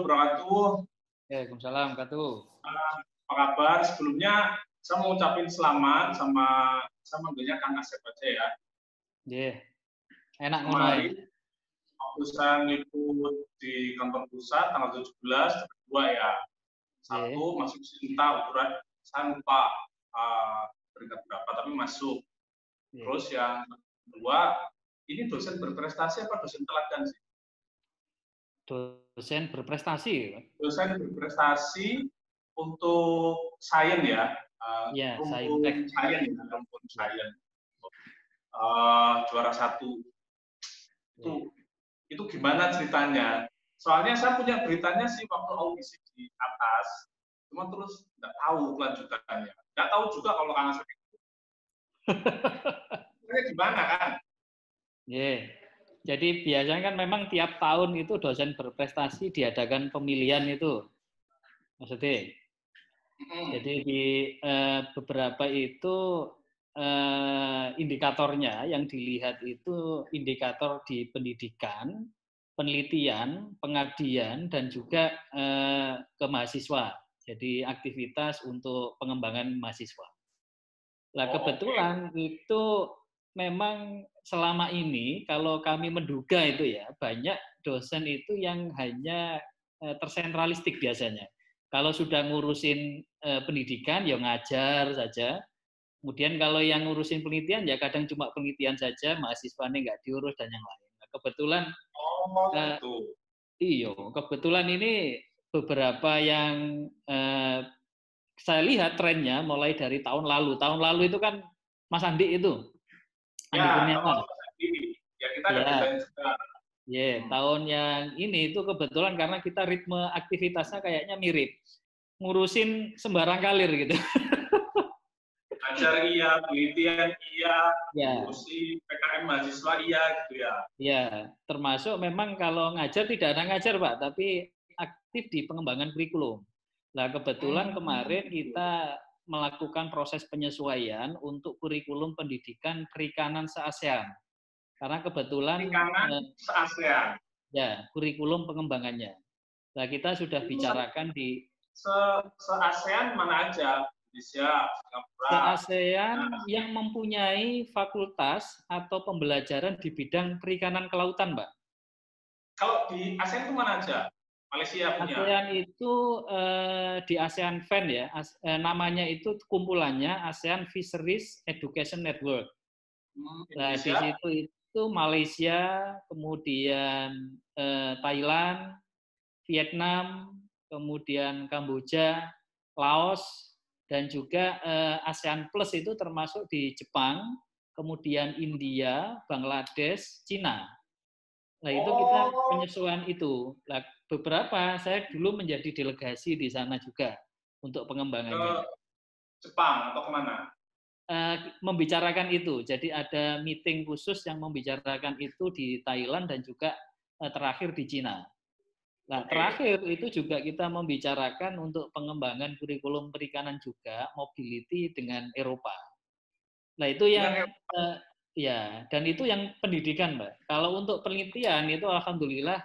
wabarakatuh. Waalaikumsalam warahmatullahi wabarakatuh. Apa kabar? Sebelumnya saya mau ucapin selamat sama manggilnya Kang Asep aja ya. Iya. Enak ngono ya. Kemarin waktu saya ngikut di kantor pusat tanggal 17, kedua ya. Satu masuk Sinta ukuran saya lupa peringkat berapa tapi masuk. Terus yang kedua, ini dosen berprestasi apa dosen teladan sih? Dosen berprestasi. Dosen berprestasi untuk sains ya. Iya, rumpun sains. Juara 1. Itu gimana ceritanya? Soalnya saya punya beritanya sih waktu audisi di atas, cuma terus nggak tahu kelanjutannya. Nggak tahu juga kalau Kang Asep itu. Gimana kan? Iya. Jadi biasanya kan memang tiap tahun itu dosen berprestasi diadakan pemilihan itu, maksudnya. Jadi di beberapa itu indikatornya yang dilihat itu indikator di pendidikan, penelitian, pengabdian, dan juga ke mahasiswa. Jadi aktivitas untuk pengembangan mahasiswa. Nah kebetulan itu memang selama ini kalau kami menduga itu ya banyak dosen itu yang hanya tersentralistik biasanya. Kalau sudah ngurusin pendidikan ya ngajar saja. Kemudian kalau yang ngurusin penelitian ya kadang cuma penelitian saja, mahasiswanya nggak diurus dan yang lain. Nah, kebetulan kebetulan ini beberapa yang saya lihat trennya mulai dari tahun lalu. Tahun lalu itu kan Mas Andi itu. Andi Kurniawan. Ya kita ada beritanya juga. Tahun yang ini itu kebetulan karena kita ritme aktivitasnya kayaknya mirip. Ngurusin sembarang kalir gitu. Ngajar iya, penelitian iya, ngurusi PKM mahasiswa iya gitu ya. Iya, termasuk memang kalau ngajar tidak ada ngajar Pak, tapi aktif di pengembangan kurikulum. Nah kebetulan kemarin kita melakukan proses penyesuaian untuk kurikulum pendidikan perikanan se-ASEAN. Karena kebetulan se-ASEAN. Ya, kurikulum pengembangannya. Nah, kita sudah bicarakan di se-ASEAN mana aja? Indonesia, Singapura. Se-ASEAN yang mempunyai fakultas atau pembelajaran di bidang perikanan kelautan, Mbak. Kalau di ASEAN itu mana aja? Malaysia punya. ASEAN itu di ASEAN FEN ya, namanya itu kumpulannya ASEAN Fisheries Education Network. Nah, di situ itu Malaysia, kemudian Thailand, Vietnam, kemudian Kamboja, Laos, dan juga ASEAN Plus itu termasuk di Jepang, kemudian India, Bangladesh, Cina. Nah, itu kita penyesuaian itu. Nah, beberapa saya dulu menjadi delegasi di sana juga untuk pengembangannya. Ke Jepang atau kemana? Membicarakan itu. Jadi ada meeting khusus yang membicarakan itu di Thailand dan juga terakhir di Cina. Nah, terakhir itu juga kita membicarakan untuk pengembangan kurikulum perikanan juga, mobility dengan Eropa. Nah, itu yang dan itu yang pendidikan, Mbak. Kalau untuk penelitian itu alhamdulillah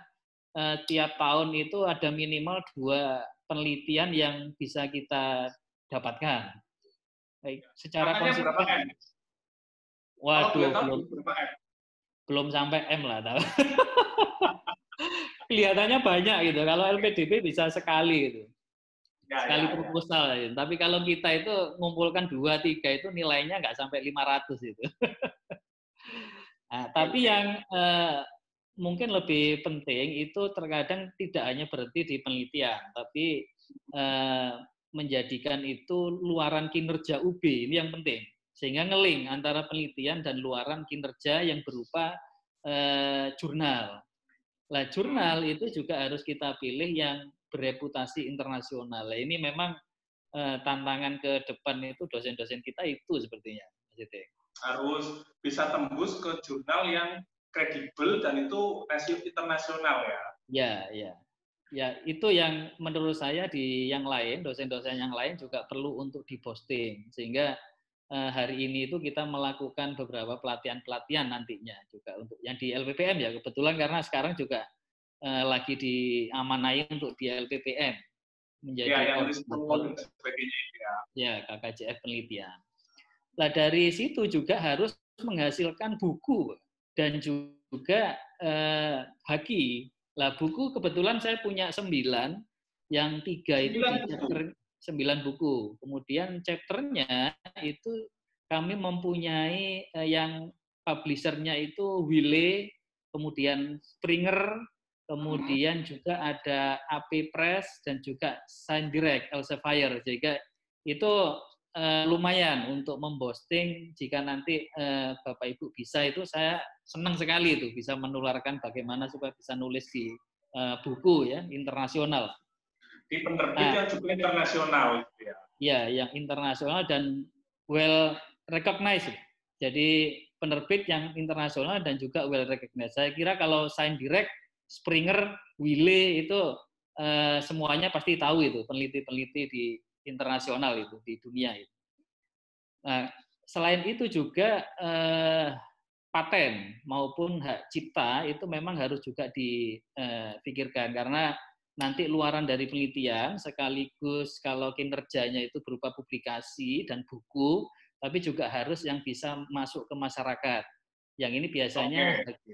tiap tahun itu ada minimal 2 penelitian yang bisa kita dapatkan. Baik, secara konsisten. Waduh, belum sampai M lah, tahu. Kelihatannya banyak gitu. Kalau LPDP bisa sekali gitu. Sekali proposal. Gitu. Tapi kalau kita itu ngumpulkan 2-3 itu nilainya nggak sampai 500 itu. Nah, tapi yang mungkin lebih penting itu terkadang tidak hanya berhenti di penelitian, tapi menjadikan itu luaran kinerja UB, ini yang penting. Sehingga ngeling antara penelitian dan luaran kinerja yang berupa jurnal. Nah, jurnal itu juga harus kita pilih yang bereputasi internasional. Nah, ini memang tantangan ke depan itu dosen-dosen kita itu sepertinya. Harus bisa tembus ke jurnal yang kredibel dan itu rasio internasional ya. Ya, itu yang menurut saya di yang lain, dosen-dosen yang lain juga perlu untuk diposting. Sehingga hari ini itu kita melakukan beberapa pelatihan-pelatihan nantinya juga untuk yang di LPPM ya kebetulan karena sekarang juga lagi diamanai untuk di LPPM menjadi koordinator KKJF penelitian. Nah dari situ juga harus menghasilkan buku dan juga haki. Lah buku kebetulan saya punya 9, yang 3 itu di chapter 9 buku. Kemudian chapternya itu kami mempunyai yang publishernya itu Wiley, kemudian Springer, kemudian juga ada AP Press dan juga Sign Direct Elsevier. Jadi itu lumayan untuk memposting. Jika nanti Bapak Ibu bisa, itu saya senang sekali itu bisa menularkan bagaimana supaya bisa nulis di buku ya internasional. Di penerbit yang cukup internasional gitu ya. Ya, yang internasional dan well recognized. Jadi penerbit yang internasional dan juga well recognized. Saya kira kalau Sign Direct, Springer, Wiley itu semuanya pasti tahu itu, peneliti-peneliti di internasional itu, di dunia itu. Nah, selain itu juga paten maupun hak cipta itu memang harus juga dipikirkan, karena nanti luaran dari penelitian sekaligus kalau kinerjanya itu berupa publikasi dan buku, tapi juga harus yang bisa masuk ke masyarakat. Yang ini biasanya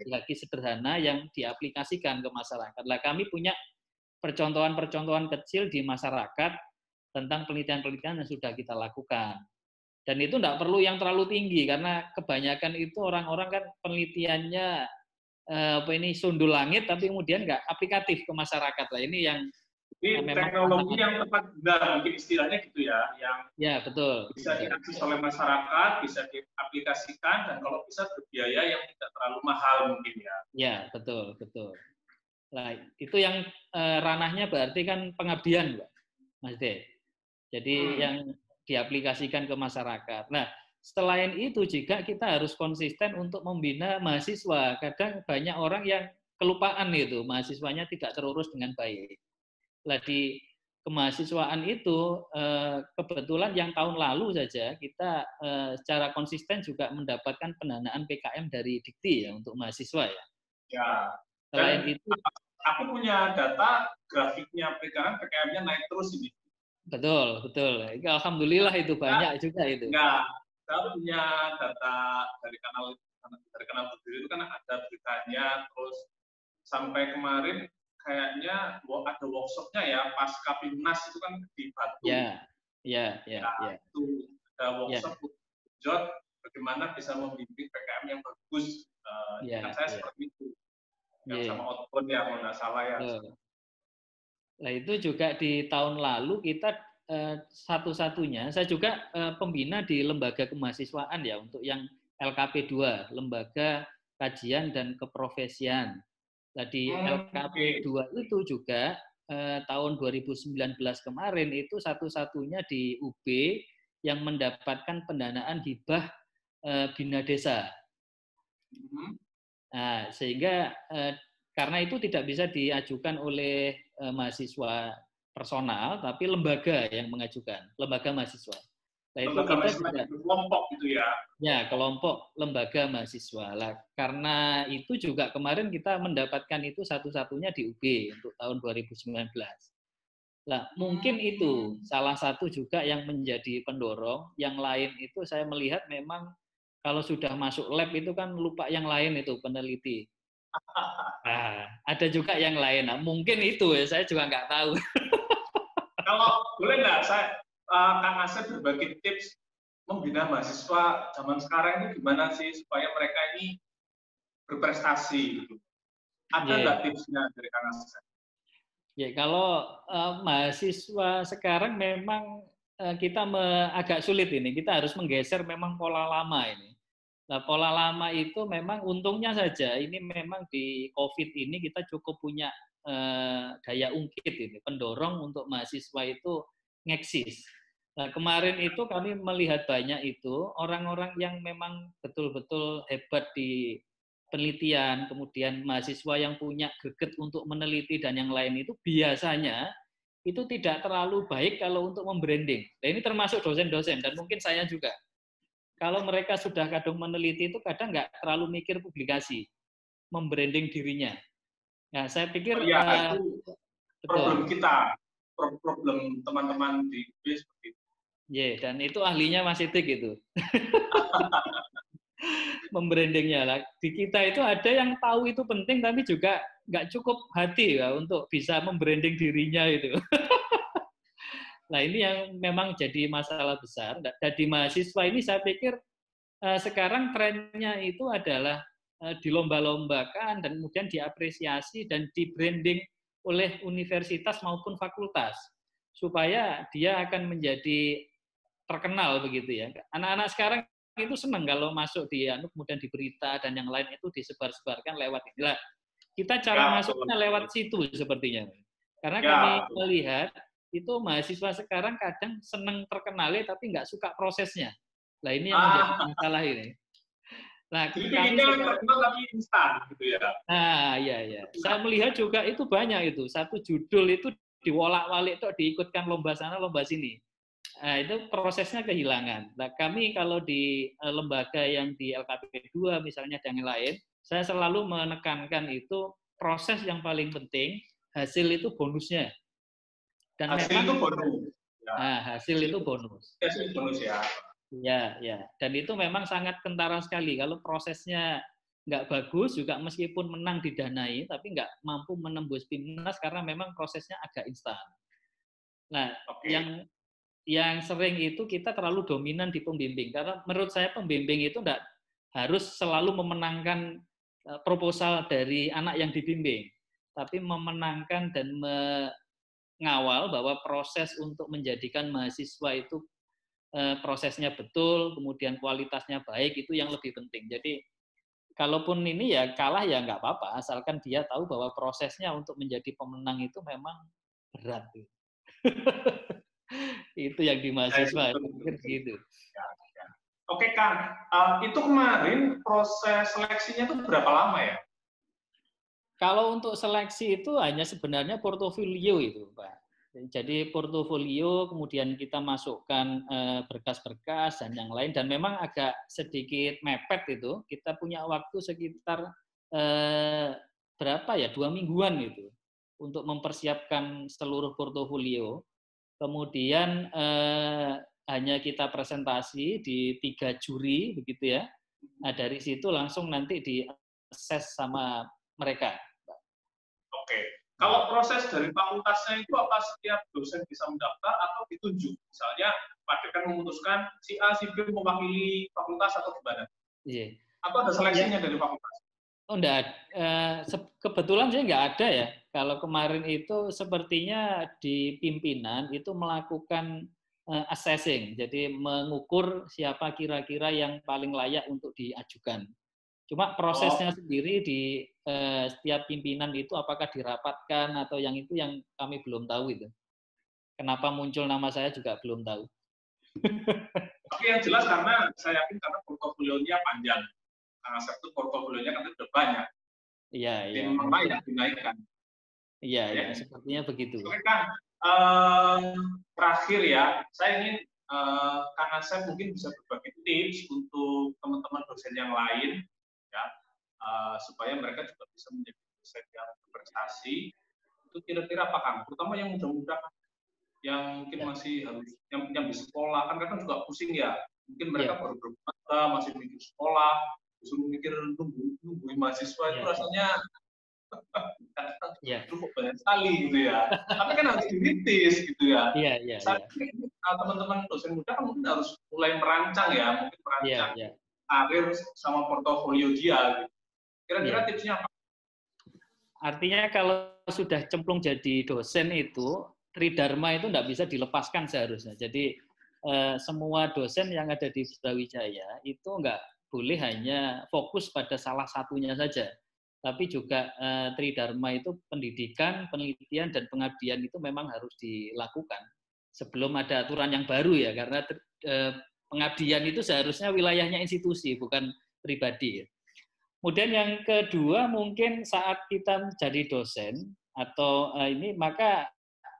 haki sederhana yang diaplikasikan ke masyarakat. Lah kami punya percontohan-percontohan kecil di masyarakat tentang penelitian-penelitian yang sudah kita lakukan. Dan itu tidak perlu yang terlalu tinggi, karena kebanyakan itu orang-orang kan penelitiannya sundul langit, tapi kemudian nggak aplikatif ke masyarakat. Lah ini yang teknologi yang tepat benar, mungkin istilahnya gitu ya, yang ya betul bisa diakses oleh masyarakat, bisa diaplikasikan, dan kalau bisa berbiaya yang tidak terlalu mahal mungkin ya. Ya betul. Nah itu yang ranahnya berarti kan pengabdian, Mas De. Jadi yang diaplikasikan ke masyarakat. Nah, selain itu juga kita harus konsisten untuk membina mahasiswa. Kadang banyak orang yang kelupaan itu, mahasiswanya tidak terurus dengan baik. Nah, di kemahasiswaan itu kebetulan yang tahun lalu saja kita secara konsisten juga mendapatkan pendanaan PKM dari Dikti ya untuk mahasiswa ya. Ya. Selain itu, aku punya data grafiknya PKM-nya naik terus ini. Betul. Alhamdulillah itu banyak juga itu. Enggak, saya punya data dari kanal berdiri itu kan ada beritanya, terus sampai kemarin kayaknya ada workshopnya ya, pasca Pimnas itu kan di Batu. Ya. Itu ada workshop Jod, bagaimana bisa membimbing PKM yang bagus. Kan saya seperti itu. Yang sama outbound ya, kalau nggak salah ya. Nah itu juga di tahun lalu kita satu-satunya, saya juga pembina di lembaga kemahasiswaan ya untuk yang LKP 2, Lembaga Kajian dan Keprofesian. Nah di LKP 2 itu juga tahun 2019 kemarin itu satu-satunya di UB yang mendapatkan pendanaan hibah Bina Desa. Nah, sehingga karena itu tidak bisa diajukan oleh mahasiswa personal, tapi lembaga yang mengajukan, lembaga mahasiswa. Nah, itu kita juga kelompok gitu ya. Ya, kelompok lembaga mahasiswa. Lah, karena itu juga kemarin kita mendapatkan itu satu-satunya di UB untuk tahun 2019. Lah, mungkin itu salah satu juga yang menjadi pendorong. Yang lain itu saya melihat memang kalau sudah masuk lab itu kan lupa yang lain itu peneliti. Nah, ada juga yang lain. Nah, mungkin itu ya, saya juga nggak tahu. Kalau boleh nggak, Kang Asep berbagi tips membina mahasiswa zaman sekarang itu gimana sih supaya mereka ini berprestasi gitu? Ada nggak tipsnya dari Kang Asep? Ya, kalau mahasiswa sekarang memang kita agak sulit ini. Kita harus menggeser memang pola lama ini. Nah, pola lama itu memang untungnya saja ini memang di COVID ini kita cukup punya daya ungkit ini, pendorong untuk mahasiswa itu ngeksis. Nah, kemarin itu kami melihat banyak itu orang-orang yang memang betul-betul hebat di penelitian, kemudian mahasiswa yang punya greget untuk meneliti dan yang lain itu biasanya itu tidak terlalu baik kalau untuk membranding. Nah, ini termasuk dosen-dosen dan mungkin saya juga. Kalau mereka sudah kadang meneliti itu kadang nggak terlalu mikir publikasi, membranding dirinya. Nah, saya pikir Ya, itu problem betul. kita, problem teman-teman di UB seperti itu. Dan itu ahlinya Mas Itik itu. Membrandingnya lah. Di kita itu ada yang tahu itu penting tapi juga nggak cukup hati ya untuk bisa membranding dirinya itu. Nah ini yang memang jadi masalah besar. Dan di mahasiswa ini saya pikir sekarang trennya itu adalah dilomba-lombakan dan kemudian diapresiasi dan di-branding oleh universitas maupun fakultas supaya dia akan menjadi terkenal begitu ya. Anak-anak sekarang itu senang kalau masuk di kemudian di berita dan yang lain itu disebar-sebarkan lewat inilah. Kita cara Ya, masuknya lewat situ sepertinya. Karena ya, kami betul. melihat itu mahasiswa sekarang kadang senang terkenalnya tapi nggak suka prosesnya. Nah ini yang menjadi masalah ini. Nah Jadi kami pengennya sekarang, terkenal tapi instan gitu ya. ya. Saya melihat juga itu banyak itu. Satu judul itu diwolak-walik itu diikutkan lomba sana lomba sini. Nah, itu prosesnya kehilangan. Nah, kami kalau di lembaga yang di LKP 2 misalnya dan yang lain, saya selalu menekankan itu proses yang paling penting, hasil itu bonusnya. Dan Hasil itu memang bonus. Ya. hasil itu bonus. Hasil bonus ya. Ya. Dan itu memang sangat kentara sekali. Kalau prosesnya nggak bagus, juga meskipun menang didanai, tapi nggak mampu menembus PIMNAS karena memang prosesnya agak instan. Nah, yang sering itu kita terlalu dominan di pembimbing. Karena menurut saya pembimbing itu enggak harus selalu memenangkan proposal dari anak yang dibimbing, tapi memenangkan dan mengawal bahwa proses untuk menjadikan mahasiswa itu prosesnya betul, kemudian kualitasnya baik, itu yang lebih penting. Jadi kalaupun ini ya kalah ya nggak apa-apa, asalkan dia tahu bahwa prosesnya untuk menjadi pemenang itu memang berat. Itu yang di mahasiswa, pikir gitu. Ya. Oke Kang, itu kemarin proses seleksinya itu berapa lama ya? Kalau untuk seleksi itu hanya sebenarnya portofolio itu, Pak. Jadi portofolio, kemudian kita masukkan berkas-berkas dan yang lain, dan memang agak sedikit mepet itu. Kita punya waktu sekitar berapa ya, 2 mingguan gitu untuk mempersiapkan seluruh portofolio. Kemudian hanya kita presentasi di 3 juri begitu ya. Nah dari situ langsung nanti di-assess sama mereka. Oke. Kalau proses dari fakultasnya itu apa setiap dosen bisa mendaftar atau ditunjuk? Misalnya Pak Dekan memutuskan si A, si B mewakili fakultas atau gimana? Iya. Atau ada seleksinya dari fakultas? Oh, enggak. Kebetulan sih nggak ada ya. Kalau kemarin itu sepertinya di pimpinan itu melakukan assessing, jadi mengukur siapa kira-kira yang paling layak untuk diajukan. Cuma prosesnya sendiri di setiap pimpinan itu apakah dirapatkan atau yang itu yang kami belum tahu itu. Kenapa muncul nama saya juga belum tahu. Tapi yang jelas karena saya yakin karena portofolionya panjang. Karena satu portofolionya kan sudah banyak. Iya. Memang layak dinaikkan. Iya, sepertinya begitu. Oke Kang, terakhir ya, saya ingin Kang Asep mungkin bisa berbagi tips untuk teman-teman dosen yang lain, ya, supaya mereka juga bisa menjadi dosen yang berprestasi. Itu kira-kira apa Kang? Terutama yang muda-muda, yang mungkin masih harus yang di sekolah, kan mereka juga pusing ya. Mungkin mereka baru bermata, masih mikir sekolah, disuruh mikir nungguin mahasiswa itu rasanya cukup banyak sekali gitu ya. Tapi kan harus dirintis gitu ya. Saya teman-teman dosen muda kan mungkin harus mulai merancang ya, mungkin merancang karir sama portofolio dia. Gitu. Kira-kira tipsnya apa? Artinya kalau sudah cemplung jadi dosen itu, tridharma itu tidak bisa dilepaskan seharusnya. Jadi semua dosen yang ada di Brawijaya itu nggak boleh hanya fokus pada salah satunya saja. Tapi juga tridharma itu pendidikan, penelitian, dan pengabdian itu memang harus dilakukan. Sebelum ada aturan yang baru ya, karena pengabdian itu seharusnya wilayahnya institusi, bukan pribadi. Kemudian yang kedua mungkin saat kita jadi dosen atau ini maka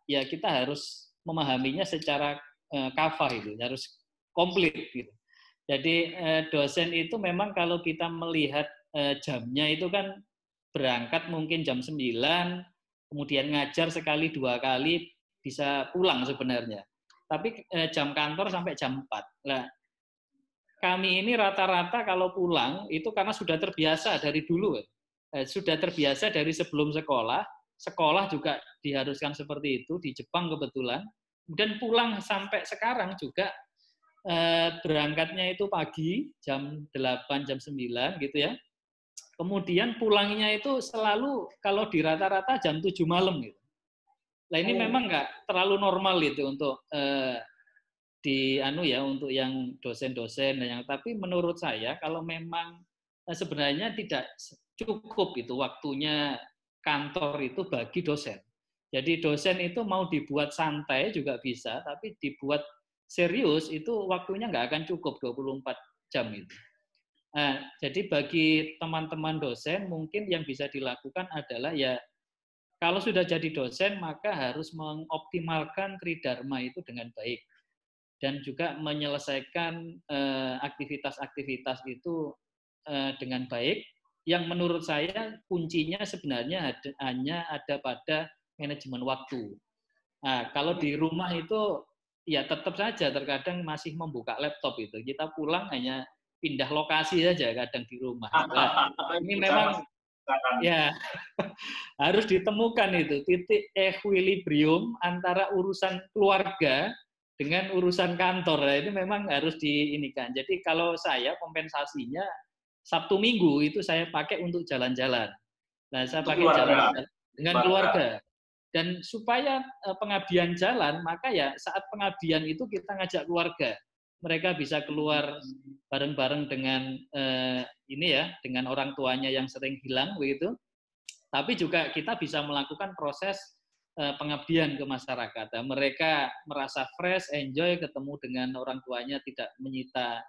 ya kita harus memahaminya secara kafah itu, harus komplit gitu. Jadi dosen itu memang kalau kita melihat jamnya itu kan berangkat mungkin jam 9, kemudian ngajar sekali 2 kali, bisa pulang sebenarnya. Tapi jam kantor sampai jam 4. Nah, kami ini rata-rata kalau pulang itu karena sudah terbiasa dari dulu. Sudah terbiasa dari sebelum sekolah. Sekolah juga diharuskan seperti itu, di Jepang kebetulan. Kemudian pulang sampai sekarang juga berangkatnya itu pagi, jam 8, jam 9 gitu ya. Kemudian pulangnya itu selalu kalau di rata-rata jam 7 malam gitu. Nah ini memang nggak terlalu normal itu untuk untuk yang dosen-dosen dan yang, tapi menurut saya kalau memang sebenarnya tidak cukup itu waktunya kantor itu bagi dosen. Jadi dosen itu mau dibuat santai juga bisa, tapi dibuat serius itu waktunya nggak akan cukup 24 jam itu. Nah, jadi bagi teman-teman dosen mungkin yang bisa dilakukan adalah ya kalau sudah jadi dosen maka harus mengoptimalkan tridharma itu dengan baik dan juga menyelesaikan aktivitas-aktivitas itu dengan baik yang menurut saya kuncinya sebenarnya hanya ada pada manajemen waktu. Nah, kalau di rumah itu ya tetap saja terkadang masih membuka laptop itu. Kita pulang hanya pindah lokasi saja kadang di rumah. Nah, ini memang ya harus ditemukan itu titik equilibrium antara urusan keluarga dengan urusan kantor. Nah, ini memang harus diinikan. Jadi kalau saya kompensasinya Sabtu Minggu itu saya pakai untuk jalan-jalan. Nah, saya pakai jalan-jalan dengan keluarga. Dan supaya pengabdian jalan, maka ya saat pengabdian itu kita ngajak keluarga. Mereka bisa keluar bareng-bareng dengan dengan orang tuanya yang sering hilang begitu. Tapi juga kita bisa melakukan proses pengabdian ke masyarakat. Dan mereka merasa fresh, enjoy ketemu dengan orang tuanya, tidak menyita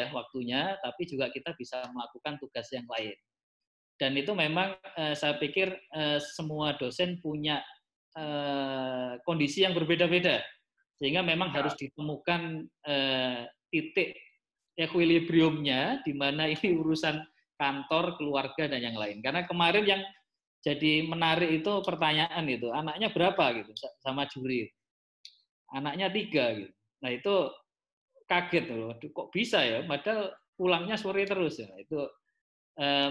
waktunya, tapi juga kita bisa melakukan tugas yang lain. Dan itu memang saya pikir semua dosen punya kondisi yang berbeda-beda. Sehingga memang harus ditemukan titik equilibriumnya di mana ini urusan kantor, keluarga, dan yang lain. Karena kemarin yang jadi menarik itu pertanyaan itu, anaknya berapa gitu sama juri. Anaknya 3 gitu. Nah itu kaget loh, kok bisa ya, padahal pulangnya sore terus ya. Itu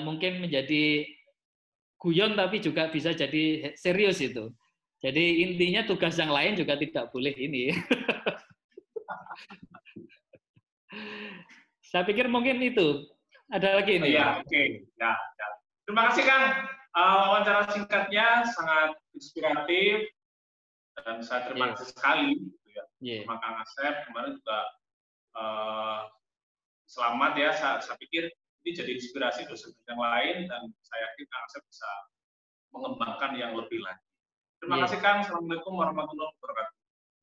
mungkin menjadi guyon tapi juga bisa jadi serius itu. Jadi intinya tugas yang lain juga tidak boleh ini. Saya pikir mungkin itu. Ada lagi ini. Ya, oke. Ya. Terima kasih Kang. Wawancara singkatnya sangat inspiratif dan saya terima kasih sekali. Terima Kang Asep. Kemarin juga selamat ya. Saya pikir ini jadi inspirasi dosen yang lain dan saya yakin Kang Asep bisa mengembangkan yang lebih lagi. Terima kasih Kang. Assalamualaikum warahmatullahi wabarakatuh.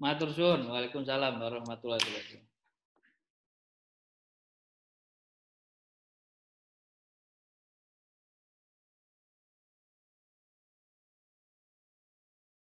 Matur suwun. Waalaikumsalam warahmatullahi wabarakatuh.